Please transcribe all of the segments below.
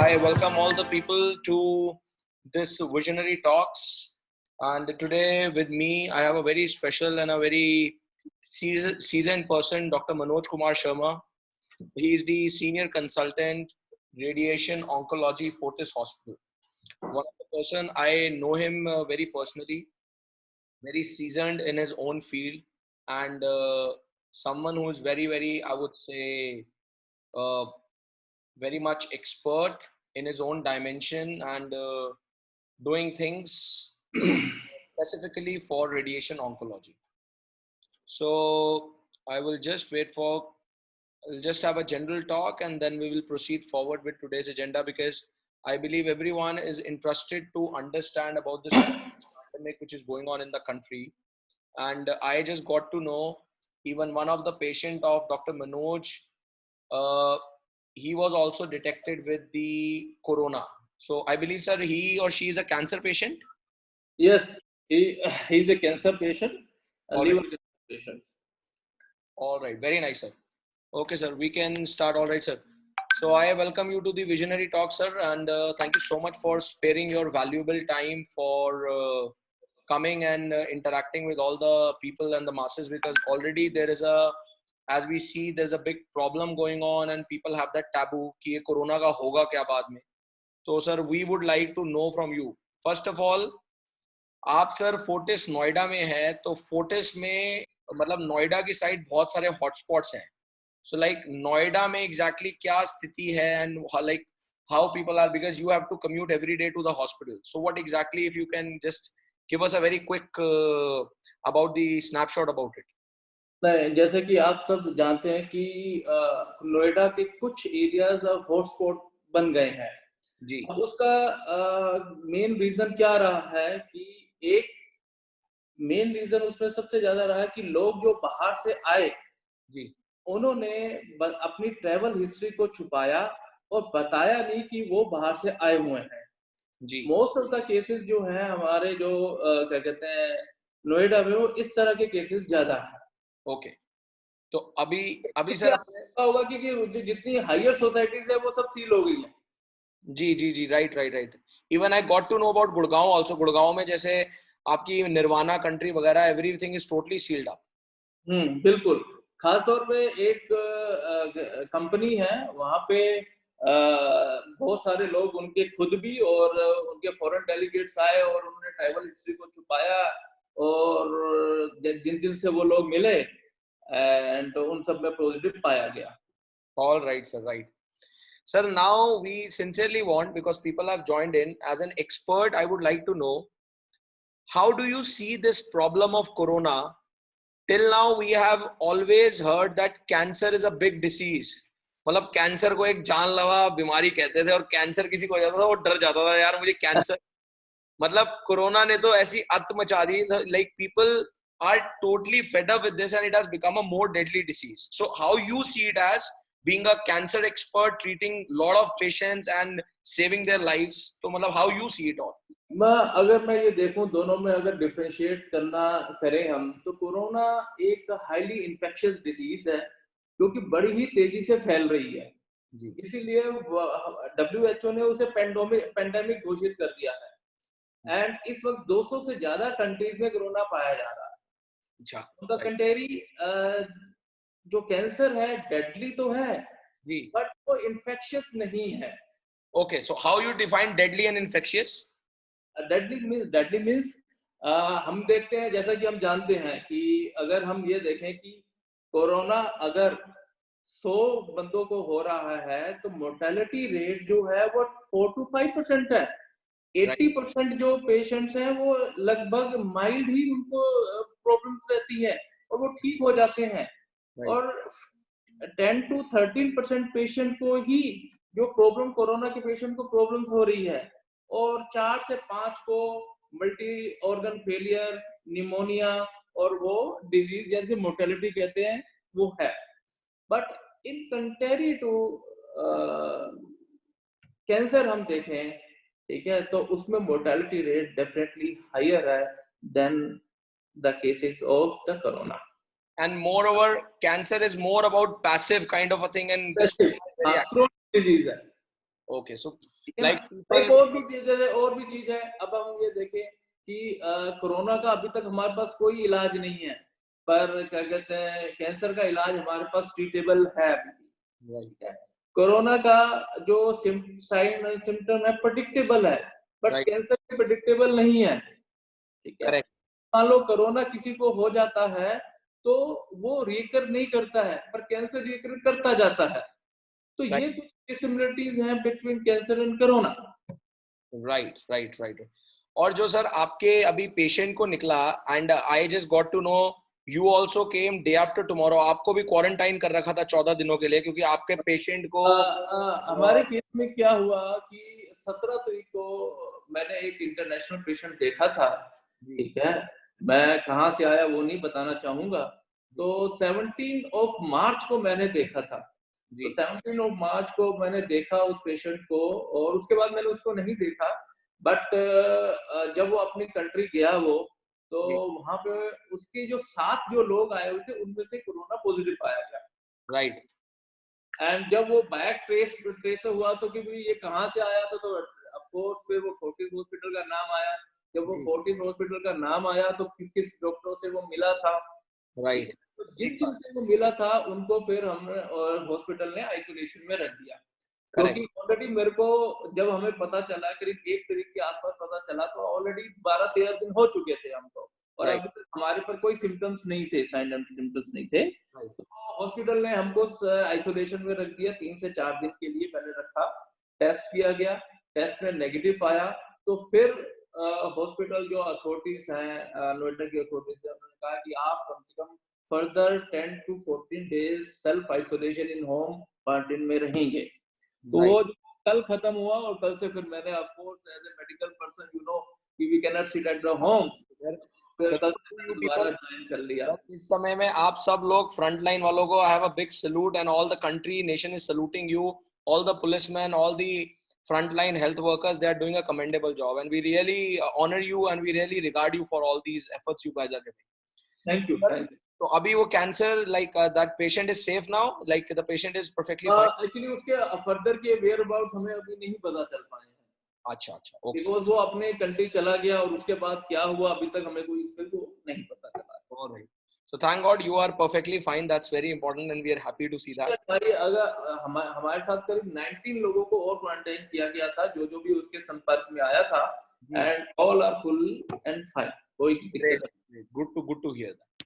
I welcome all the people to this Visionary Talks. And today with me, I have a very special and a very seasoned person, Dr. Manoj Kumar Sharma. He is the senior consultant, radiation oncology, Fortis Hospital. One of the person, I know him very personally, very seasoned in his own field, and someone who is very, I would say, uh, very much expert in his own dimension and doing things specifically for radiation oncology. So I will just I'll just have a general talk and then we will proceed forward with today's agenda, because I believe everyone is interested to understand about this pandemic which is going on in the country. And I just got to know even one of the patient of Dr. Manoj, uh, he was also detected with the corona. So I believe, sir, he or she is a cancer patient. Yes, he's a cancer patient, a All liver right. cancer patient. All right. Very nice, sir. Okay, sir. We can start. All right, sir. So I welcome you to the Visionary Talk, sir, and thank you so much for sparing your valuable time for coming and interacting with all the people and the masses, because already there is as we see, there's a big problem going on and people have that taboo कि ये corona का होगा क्या बाद में. तो sir, we would like to know from you. First of all, आप sir Fortis Noida में है, तो फोर्टिस में मतलब नोएडा की साइड बहुत सारे हॉटस्पॉट्स हैं. सो लाइक नोएडा में एग्जैक्टली क्या स्थिति है and like how people are, because you have to commute every day to the hospital. So what exactly, if you can just give us a very quick about the snapshot about it. नहीं, जैसे कि आप सब जानते हैं कि नोएडा के कुछ एरियाज अब हॉटस्पॉट बन गए हैं जी. अब उसका मेन रीजन क्या रहा है कि एक मेन रीजन उसमें सबसे ज्यादा रहा है कि लोग जो बाहर से आए जी. उन्होंने अपनी ट्रैवल हिस्ट्री को छुपाया और बताया नहीं कि वो बाहर से आए हुए हैं. जी. मोस्ट ऑफ द केसेस जो हैं हमारे जो क्या कहते हैं नोएडा में, वो इस तरह के केसेस ज्यादा है. ओके. तो अभी क्या सर होगा कि जितनी हायर सोसाइटीज है वो सब सील हो गई है. जी, right. Even I got to know about Gurgaon also. Gurgaon में जैसे आपकी निर्वाणा कंट्री वगैरह, everything is totally sealed up. बिल्कुल. खास तौर पे एक कंपनी है वहां पे, बहुत सारे लोग, उनके खुद भी और उनके फॉरेन डेलीगेट्स आए और उन्होंने ट्रैवल हिस्ट्री को छुपाया और जिन जिन से वो लोग मिले एंड उन सब में पॉजिटिव पाया गया. All right, sir. Right. Sir, now we sincerely want, because people have joined in, as an expert, I would like to know, how do you see this problem of corona? Till now, we have always heard that cancer is a big disease. मतलब cancer को एक जानलेवा बीमारी कहते थे, और cancer किसी को हो जाता था वो डर जाता था, यार मुझे कैंसर. मतलब कोरोना ने तो ऐसी अत मचा दी, like people are totally fed up with this and it has become a more deadly disease. So how you see it as being a cancer expert, treating lot of patients and saving their lives, तो मतलब how you see it all? अगर मैं ये देखूं, दोनों में अगर differentiate करना करें हम, तो कोरोना एक हाईली इन्फेक्शियस डिजीज है जो कि बड़ी ही तेजी से फैल रही है. इसीलिए WHO ने उसे पेंडेमिक घोषित कर दिया है. एंड इस वक्त 200 से ज्यादा कंट्रीज में कोरोना पाया जा रहा है. अच्छा. द कंटेरी जो कैंसर है डेडली तो है जी, बट वो इन्फेक्शियस नहीं है. Okay, so how you define deadly and infectious? Deadly means हम देखते हैं, जैसा कि हम जानते हैं कि अगर हम ये देखें कि कोरोना अगर 100 बंदों को हो रहा है तो मोर्टेलिटी रेट जो है वो 4 to 5% है. 80% जो पेशेंट्स हैं वो लगभग माइल्ड ही उनको प्रॉब्लम्स रहती है और वो ठीक हो जाते हैं. और 10 to 13% पेशेंट को ही जो प्रॉब्लम, कोरोना के पेशेंट को प्रॉब्लम्स हो रही है, और 4 से 5 को मल्टी ऑर्गन फेलियर, निमोनिया और वो डिजीज जैसे मोर्टेलिटी कहते हैं वो है. But in contrary to cancer हम देखें, ठीक है, तो उसमें मोर्टेलिटी रेट डेफिनेटली हायर है than the cases of the corona. And moreover, cancer is more about passive kind of a thing, and this chronic disease है. Okay, so ठीक है ना। like एक people, और भी चीज है। अब हम ये देखें कि कोरोना का अभी तक हमारे पास कोई इलाज नहीं है, पर क्या कहते हैं, कैंसर का इलाज हमारे पास ट्रीटेबल है अभी भी, right, ठीक है। कोरोना का जो साइन एंड सिम्टम है प्रेडिक्टेबल है, बट right, कैंसर प्रेडिक्टेबल नहीं है, ठीक है। correct, मान लो कोरोना किसी को हो जाता है तो वो रिकवर नहीं करता है, पर कैंसर रिकवर करता जाता है। तो right, ये कुछ सिमिलरिटीज हैं between cancer and corona. right, right, right. और जो सर आपके अभी पेशेंट को निकला, and I just got to know you also came day after tomorrow, आपको भी क्वारंटाइन कर रखा था 14 दिनों के लिए, क्योंकि आपके पेशेंट को हमारे केस में क्या हुआ कि 17 तारीख को मैंने एक इंटरनेशनल पेशेंट देखा था, ठीक है। मैं कहाँ से आया वो नहीं बताना चाहूंगा। तो 17 ऑफ मार्च को मैंने देखा था। तो 17 ऑफ मार्च को मैंने देखा उस पेशेंट को, और उसके बाद मैंने उसको नहीं देखा। बट जब वो अपनी कंट्री गया वो, तो वहां पे उसके जो 7 जो लोग आए हुए थे उनमें से कोरोना पॉजिटिव पाया गया। राइट। एंड जब वो बैक ट्रेस हुआ तो कि भाई ये कहाँ से आया था, तो ऑफ कोर्स फिर वो फोर्टिस हॉस्पिटल का नाम आया। जब वो फोर्टिस हॉस्पिटल का नाम आया तो किस किस डॉक्टरों से वो मिला था, राइट। तो जिन जिन से वो मिला था उनको फिर हमने और हॉस्पिटल ने आइसोलेशन में रख दिया। क्योंकि ऑलरेडी मेरे को जब हमें पता चला, करीब 1 तारीख के आसपास पता चला, तो ऑलरेडी 12-13 दिन हो चुके थे हमको, और अभी तक हमारे पर कोई सिम्टम्स नहीं थे, साइन एंड सिम्टम्स नहीं थे। तो हॉस्पिटल ने हमको आइसोलेशन में रख दिया, 3 से 4 दिन के लिए पहले रखा। टेस्ट किया गया, टेस्ट में नेगेटिव पाया, तो फिर हॉस्पिटल जो अथॉरिटीज हैं, नोएडा की अथॉरिटीज है, उन्होंने कहा कि आप कम से कम further 10 to 14 days self isolation in home quarantine में रहेंगे। तो वो कल खत्म हुआ, और कल से फिर मैंने of course as a medical person you know we can not sit at the home, फिर कल से दोबारा ज्वाइन कर लिया। इस समय में आप सब लोग फ्रंट लाइन वालों को I have a big salute, and all the country nation is saluting you, all the policemen, all the frontline health workers, they are doing a commendable job, and we really honor you and we really regard you for all these efforts you guys are giving. Thank you, thank you. तो अभी वो cancer like that patient is safe now, like the patient is perfectly fine. Actually उसके further के where about हमें अभी नहीं पता चल पाए हैं। अच्छा अच्छा, ओके। बिकॉज़ वो अपने कंट्री चला गया, और उसके बाद क्या हुआ अभी तक हमें कोई इसमें को नहीं पता चला। Alright. So thank God you are perfectly fine. That's very important, and we are happy to see that. अगर हमारे साथ करीब 19 लोगों को और क्वारंटाइन किया गया था, जो जो भी उसके संपर्क में आया था, and all are full and fine, कोई दिक्कत नहीं। Good to hear that.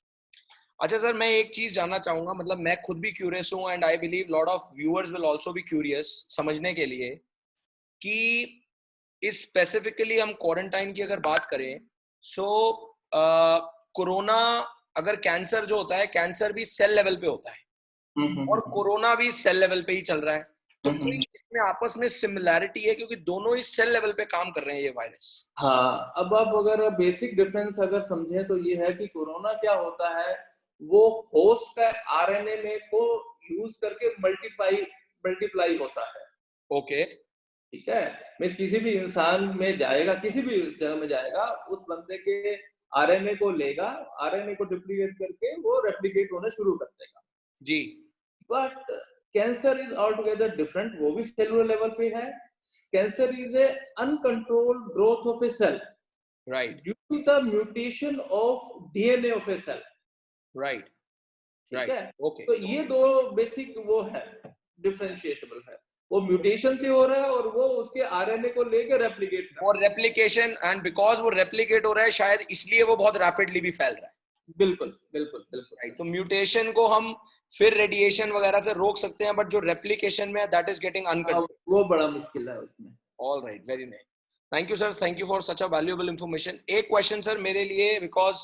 अच्छा सर, मैं एक चीज जानना चाहूंगा, मतलब मैं खुद भी क्यूरियस हूँ, and I believe lot of viewers will also be curious समझने के लिए कि इस स्पेसिफिकली हम क्वारंटाइन की अगर बात करें, सो कोरोना, अगर कैंसर जो होता है, कैंसर भी सेल लेवल पे होता है, और कोरोना भी सेल लेवल पे ही चल रहा है, तो कोई इसमें आपस में सिमिलैरिटी है, क्योंकि दोनों ही सेल लेवल पे काम कर रहे हैं ये वायरस? हाँ, अब आप अगर बेसिक डिफरेंस अगर समझें तो ये है कि कोरोना क्या होता है, वो होस्ट का आरएनए में को यूज करके मल्टीप्लाई होता है। ओके, ठीक है, मींस किसी भी इंसान में जाएगा, किसी भी जगह में जाएगा, उस बंदे के आरएनए को लेगा, आरएनए को डुप्लीकेट करके वो रेप्लिकेट होना शुरू कर देगा जी। But cancer is all together different, वो भी सेलुलर लेवल पे है। Cancer is a uncontrolled growth of a cell, right, due to the mutation of DNA of a cell. Right, ठीक है, ओके। तो ये दो बेसिक वो है, डिफरेंशिएबल है। वो म्यूटेशन से हो रहा है, और वो उसके आरएनए को लेकर रेप्लिकेट कर रहा है। और रेप्लिकेशन, एंड बिकॉज वो रेप्लिकेट हो रहा है, शायद इसलिए वो बहुत रैपिडली भी फैल रहा है। बिल्कुल बिल्कुल बिल्कुल, राइट। तो म्यूटेशन को हम फिर रेडिएशन वगैरह से रोक सकते हैं, बट जो रेप्लिकेशन में दैट इज गेटिंग अनकंट्रोल्ड, वो बड़ा मुश्किल है उसमें। All right, very nice, thank you sir, thank you for such a valuable information. एक क्वेश्चन सर मेरे लिए, बिकॉज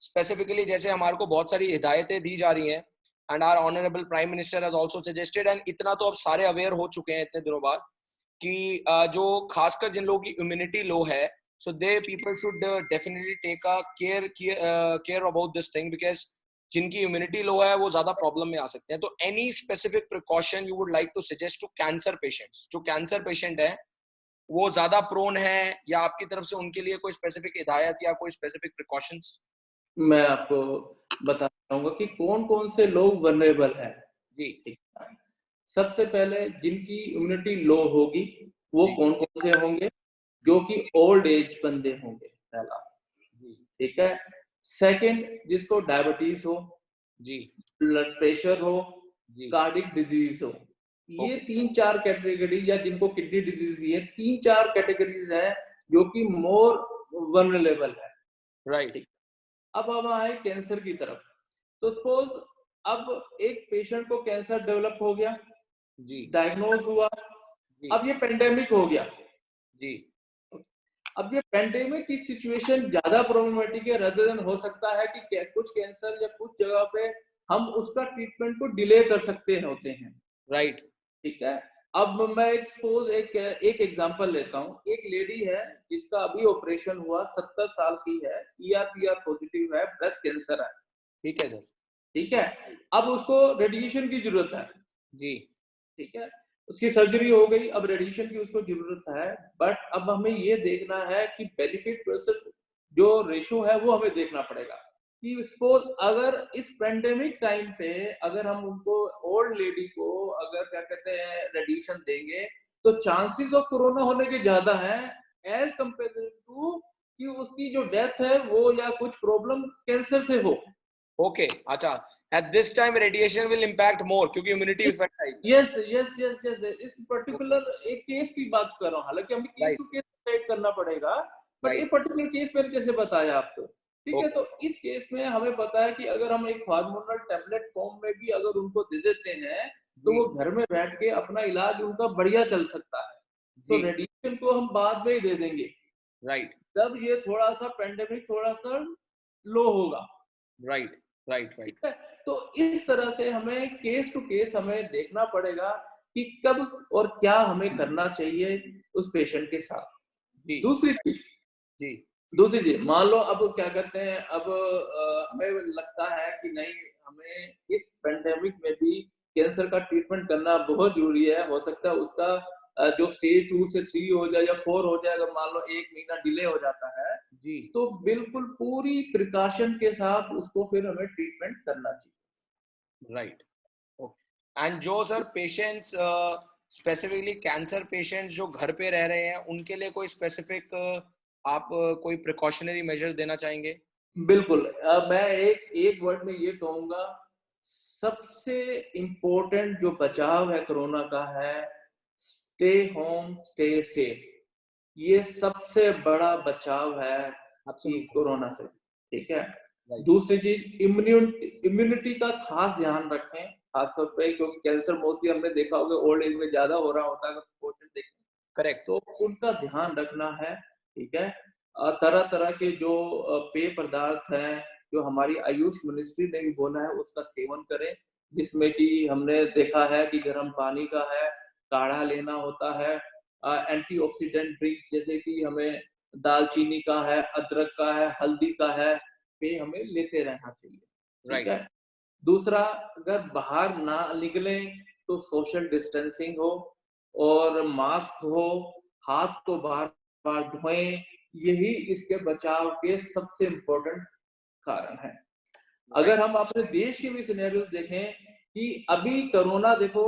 स्पेसिफिकली जैसे हमारे को बहुत सारी हिदायतें दी जा रही हैं, and our honourable prime minister has also suggested, and इतना तो अब सारे अवेयर हो चुके हैं इतने दिनों बाद, कि जो खासकर जिन लोगों की इम्यूनिटी लो है, so they people should definitely take a care about this thing, because जिनकी इम्यूनिटी लो है वो ज्यादा प्रॉब्लम में आ सकते हैं। तो any specific precaution you would like to suggest to cancer patients, जो कैंसर पेशेंट है वो ज्यादा प्रोन है, या आपकी तरफ से उनके लिए कोई स्पेसिफिक हिदायत या कोई स्पेसिफिक प्रिकॉशंस? मैं आपको बताना चाहूंगा कि कौन कौन से लोग वनरेबल हैं। जी। ठीक है, सबसे पहले जिनकी इम्यूनिटी लो होगी वो जी। कौन कौन से होंगे? जो कि ओल्ड एज बंदे होंगे, पहला। जी। ठीक है। सेकंड, जिसको डायबिटीज हो, जी। ब्लड प्रेशर हो, जी। कार्डिक डिजीज हो, ये ओके। 3-4 कैटेगरी, या जिनको किडनी डिजीज भी है, 3-4 कैटेगरीज है जो कि मोर वनरेबल है। राइट। ठीक। अब हम आए कैंसर की तरफ। तो सपोज अब एक पेशेंट को कैंसर डेवलप हो गया, जी। डायग्नोज हुआ, जी। अब ये पेंडेमिक हो गया। जी। अब ये पेंडेमिक की सिचुएशन ज्यादा प्रॉब्लमेटिक है, रदर देन हो सकता है कि कुछ कैंसर या कुछ जगह पे हम उसका ट्रीटमेंट को डिले कर सकते होते हैं। राइट। ठीक है। अब मैं एक्सपोज एक एग्जांपल लेता हूँ। एक लेडी है जिसका अभी ऑपरेशन हुआ, 70 साल की है, ER-PR पॉजिटिव है, ब्रेस्ट कैंसर है। ठीक है सर। ठीक है। अब उसको रेडिएशन की जरूरत है। जी। ठीक है। उसकी सर्जरी हो गई, अब रेडिएशन की उसको जरूरत है। बट अब हमें ये देखना है कि बेनिफिट वर्सेस जो रेशो है वो हमें देखना पड़ेगा कि सपोज अगर इस पेंडेमिक टाइम पे अगर हम उनको, ओल्ड लेडी को अगर क्या कहते हैं रेडिएशन देंगे, तो चांसेस ऑफ कोरोना होने के ज्यादा हैं एज कंपेयर टू कि उसकी जो डेथ है वो या कुछ प्रॉब्लम कैंसर से हो। ओके। अच्छा, at this time radiation will impact more क्योंकि इम्यूनिटी इफेक्ट आएगी। यस यस यस यस, इस पर्टिकुलर एक केस की बात कर रहा हूँ, हालांकि हमें case right. To case decide करना पड़ेगा, बट ये राइट। पर्टिकुलर केस मैंने कैसे बताया आपको। ठीक है। ओके। तो इस केस में हमें पता है कि अगर हम एक हार्मोनल टैबलेट फॉर्म में भी अगर उनको दे देते हैं तो जी। वो घर में बैठ के अपना इलाज उनका बढ़िया चल सकता है। तो जी। रेडिएशन को हम बाद में ही दे देंगे राइट। जब ये थोड़ा सा पेंडेमिक थोड़ा सा लो होगा। राइट। राइट। ठीक राइट। है। तो इस तरह से हमें केस टू केस हमें देखना पड़ेगा कि कब और क्या हमें करना चाहिए उस पेशेंट के साथ। जी। दूसरी चीज, जी। मान लो अब क्या करते हैं, अब हमें लगता है कि नहीं, हमें इस पेंडेमिक में भी कैंसर का ट्रीटमेंट करना बहुत जरूरी है। हो सकता है उसका जो स्टेज 2 से 3 हो जाए या 4 हो जाए, अगर मान लो 1 महीना डिले हो जाता है, जी। तो बिल्कुल पूरी प्रिकॉशन के साथ उसको फिर हमें ट्रीटमेंट करना चाहिए। राइट। ओके। एंड जो sir patients specifically cancer patients जो घर पे रह रहे हैं उनके लिए कोई स्पेसिफिक आप कोई प्रिकॉशनरी मेजर देना चाहेंगे? बिल्कुल। मैं एक एक वर्ड में ये कहूंगा, सबसे इम्पोर्टेंट जो बचाव है कोरोना का है, स्टे होम स्टे सेफ। ये सबसे बड़ा बचाव है कि एब्सोल्युटली। कोरोना से। ठीक है। राइट। दूसरी चीज, इम्यूनिटी का खास ध्यान रखें, खासतौर पे क्योंकि कैंसर मोस्टली हमने देखा होगा ओल्ड एज में ज्यादा हो रहा होता है, अगर proportion देखें करेक्ट। तो उनका ध्यान रखना है। ठीक है। तरह तरह के जो पेय पदार्थ हैं, जो हमारी आयुष मिनिस्ट्री ने भी बोला है उसका सेवन करें, जिसमें कि हमने देखा है कि गर्म पानी का है, काढ़ा लेना होता है, एंटीऑक्सीडेंट ड्रिंक्स जैसे कि हमें दालचीनी का है, अदरक का है, हल्दी का है, पेय हमें लेते रहना चाहिए। ठीक राइट। है। दूसरा, अगर बाहर ना निकलें तो सोशल डिस्टेंसिंग हो और मास्क हो, हाथ को बार बार धोएं, यही इसके बचाव के सबसे इम्पोर्टेंट कारण है। राइट। अगर हम अपने देश के भी सिनेरियो देखें कि अभी कोरोना देखो,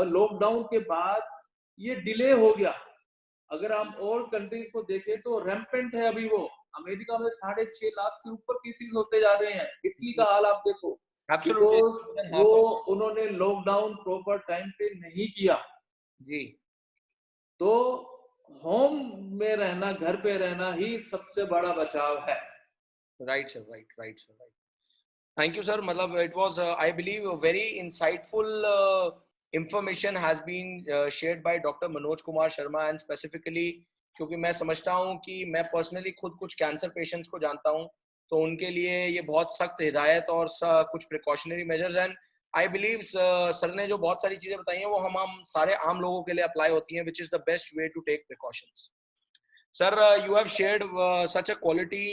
लॉकडाउन के बाद ये डिले हो गया। अगर हम और कंट्रीज को देखें तो रैम्पेंट है अभी वो। अमेरिका में 6.5 लाख से ऊपर केसेस होते जा रहे हैं। इटली का हाल आप देखो, एब्सोल्युटली। बिकॉज वो उन्होंने लॉकडाउन प्रॉपर टाइम पे नहीं किया। जी। तो होम में रहना, घर पे रहना ही सबसे बड़ा बचाव है। Right sir. Right. Right sir. Right. Thank you sir. मतलब it was I believe a very insightful information has been shared by Dr. Manoj Kumar Sharma and specifically क्योंकि मैं समझता हूँ कि मैं पर्सनली खुद कुछ कैंसर पेशेंट्स को जानता हूँ, तो उनके लिए ये बहुत सख्त हिदायत और कुछ precautionary measures and I believe sir ने जो बहुत सारी चीजें बताई हैं वो हम सारे आम लोगों के लिए अप्लाई होती हैं, which is the best way to take precautions. Sir, you have shared such a quality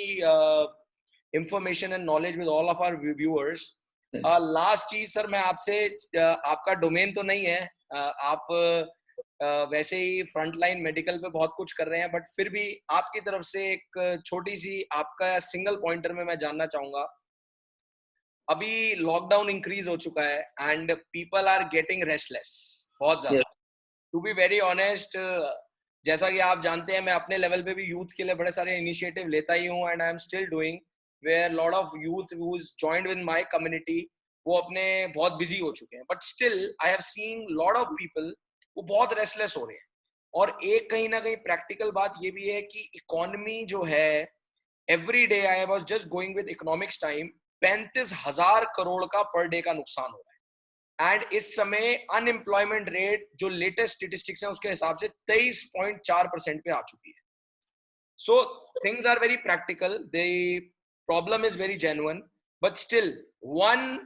information and knowledge with all of our viewers. Last चीज सर मैं आपसे आपका डोमेन तो नहीं है, आप वैसे ही फ्रंट लाइन मेडिकल पे बहुत कुछ कर रहे हैं, बट फिर भी आपकी तरफ से एक छोटी सी आपका सिंगल पॉइंटर में मैं जानना चाहूंगा. अभी लॉकडाउन इंक्रीज हो चुका है and people are getting restless. बहुत ज्यादा। Yes. To be very honest, जैसा कि आप जानते हैं मैं अपने लेवल पे भी यूथ के लिए बड़े सारे इनिशिएटिव लेता ही हूँ, and I am still doing, where lot of youth who is joined with my community, वो अपने बहुत बिजी हो चुके हैं, but still I have seen lot of people वो बहुत रेस्टलेस हो रहे हैं। और एक कहीं ना कहीं प्रैक्टिकल बात ये भी है कि इकोनॉमी जो है, every day I was just going with economics time, 35,000 crore का पर डे का नुकसान हो रहा है। एंड इस समय अनएम्प्लॉयमेंट रेट जो लेटेस्ट स्टेटिस्टिक्स है उसके हिसाब से 23.4% पे आ चुकी है। So things are very practical, the problem is very genuine, but still one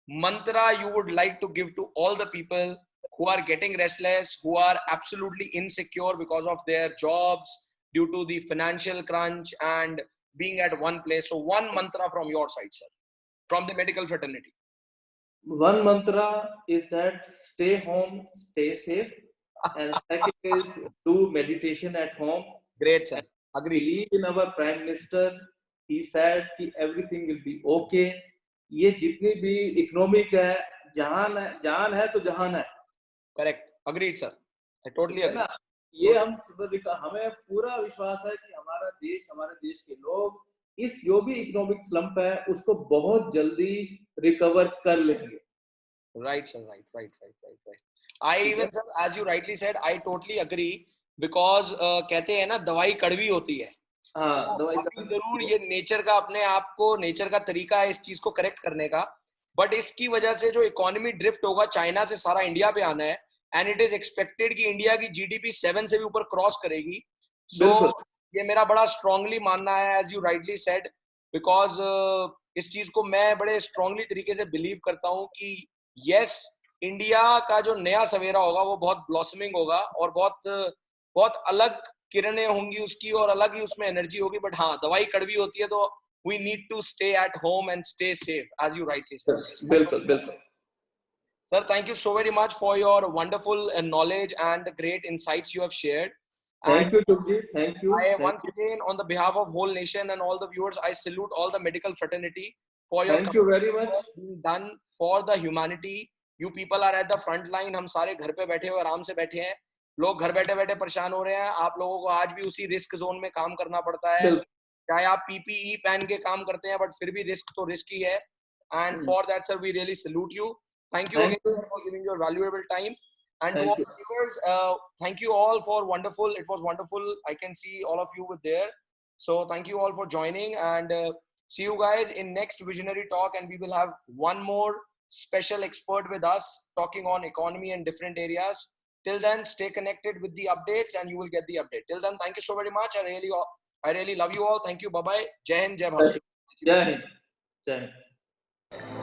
mantra you would like to give to all the people who are getting restless, who are absolutely insecure because of their jobs due to the financial crunch and being at one place? So one mantra from your side, sir, from the medical fraternity. One mantra is that stay home, stay safe, and second is do meditation at home. Great, sir. And Agree. believe in our Prime Minister. He said कि everything will be okay. ये जितनी भी economic है, जहान है तो जहान है। Correct. Agreed, sir. I totally है agree. ना? ये हमें पूरा विश्वास है कि हमारे देश के लोग इस जो भी इकोनॉमिक स्लंप है उसको बहुत जल्दी रिकवर कर लेंगे। Right, sir. Right. I even, sir, as you rightly said, I totally agree, because कहते हैं ना दवाई कड़वी होती है। हाँ, तो अभी जरूर ये नेचर का, अपने आप को नेचर का तरीका है इस चीज को करेक्ट करने का, बट इसकी वजह से जो इकोनॉमी ड्रिफ्ट होगा, चाइना से सारा इंडिया पे आना है, एंड इट इज एक्सपेक्टेड कि इंडिया की जीडीपी 7 से भी ऊपर क्रॉस करेगी। सो ये मेरा बड़ा स्ट्रांगली मानना है, as you rightly said, because इस चीज को मैं बड़े स्ट्रांगली तरीके से बिलीव करता हूँ कि यस, इंडिया का जो नया सवेरा होगा वो बहुत ब्लॉसमिंग होगा, और बहुत अलग किरणें होंगी उसकी, और अलग ही उसमें एनर्जी होगी। बट हाँ, दवाई कड़वी होती है, तो we need to stay at home and stay safe, as you rightly said. बिल्कुल बिल्कुल। Sir, thank you so very much for your wonderful knowledge and the great insights you have shared. Thank you, Tubji. Thank you. I once again, on the behalf of whole nation and all the viewers, I salute all the medical fraternity for your Thank you very much. being done for the humanity. You people are at the front line. हम सारे घर पे बैठे हुए आराम से बैठे हैं, लोग घर बैठे बैठे परेशान हो रहे हैं। आप लोगों को आज भी उसी रिस्क जोन में काम करना पड़ता है, चाहे आप पीपीई पहन के काम करते हैं, बट फिर भी रिस्क तो रिस्क ही है। And for that sir we really salute you. Thank you again for giving your valuable time, and to all the viewers, thank you all for wonderful, it was wonderful, I can see all of you were there, so thank you all for joining, and see you guys in next Visionary Talk, and we will have one more special expert with us talking on economy and different areas. Till then, stay connected with the updates and you will get the update. Till then, thank you so very much. I really love you all. Thank you. Bye bye. Jai Hind, Jai Bharat. Jai Hind. Jai Hind.